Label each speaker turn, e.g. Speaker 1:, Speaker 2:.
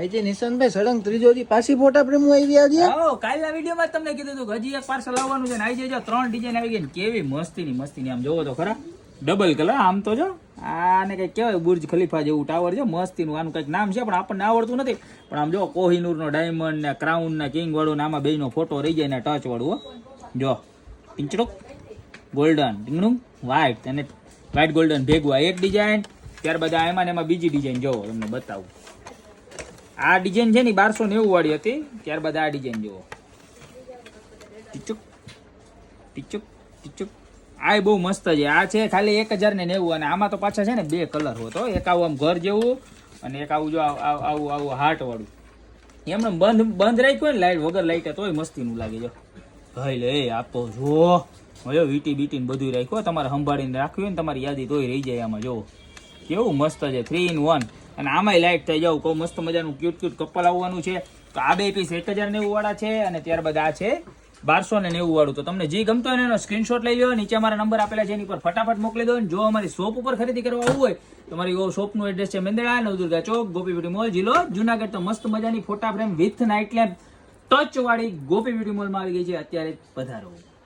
Speaker 1: આજે નિશાંતભાઈ સળંગ ત્રીજો દી પાછી ફોટા પ્રેમ આવી આજે.
Speaker 2: હા કાલના વિડીયોમાં તમને કીધું હતું કે હજી એક પાર્સલ આવવાનું છે ને આવી જજો. 3 ડિઝાઇન આવી ગઈ ને કેવી મસ્તીની આમ જોવો તો ખરા ડબલ કલર. આમ તો જો આને કઈક કહેવાય બુર્જ ખલીફા જેવું ટાવર છે મસ્તીનું. આનું કઈક નામ છે પણ આપણને આવડતું નથી. પણ આમ જો કોહિનૂર નો ડાયમંડ ને ક્રાઉન ને કિંગ વાળું ને આમાં બેયનો ફોટો રહી જાય ને ટચ વાળું. જો પિંચડુક ગોલ્ડન ટીંગણું વ્હાઈટ અને વ્હાઈટ ગોલ્ડન ભેગું એક ડિઝાઇન. ત્યારબાદ એમાં ને એમાં બીજી ડિઝાઇન જોવો તમને બતાવું. આ ડિઝાઇન છે ને 1290 વાળી હતી. ત્યારબાદ આ ડિઝાઇન જોવો ટીચુક ટીચુક ટીચુક. આ બહુ મસ્ત છે. આ છે ખાલી 1090 અને આમાં તો પાછા છે ને 2 કલર હોતો. એક આવું આમ ઘર જેવું અને એક આવું જો આવું હાર્ટ વાળું. એમને બંધ રાખ્યું ને લાઈટ વગર લાઈટ તોય મસ્તીનું લાગે. જો ભાઈ લે આપો જો હવે વીટી બીટીને બધું રાખ્યું. તમારે સંભાળીને રાખ્યું ને તમારી યાદી તોય રહી જાય. આમાં જો કેવું મસ્ત છે 3 in 1 અને આમાંય લાઈટ થઈ જાવ. કહું મસ્ત મજાનું ક્યુટ કપલ આવવાનું છે. તો આ 2 પીસ 1090 વાળા છે અને ત્યારબાદ આ છે 1290 વાળું. તો તમને જે ગમતો હોય ને એનો સ્ક્રીનશોટ લઈ લો. નીચે અમારા નંબર આપેલા છે એની પર ફટાફટ મોકલી દો. જો અમારી શોપ ઉપર ખરીદી કરવા આવવું હોય તો અમારી શોપનું એડ્રેસ છે મેંદડા નવદુર્ગા ચોક ગોપી બ્યુટી મોલ જિલ્લો જુનાગઢ. તો મસ્ત મજાની ફોટા frame with night lamp touch વાળી ગોપી બ્યુટી મોલમાં આવી ગઈ છે. અત્યારે પધારો.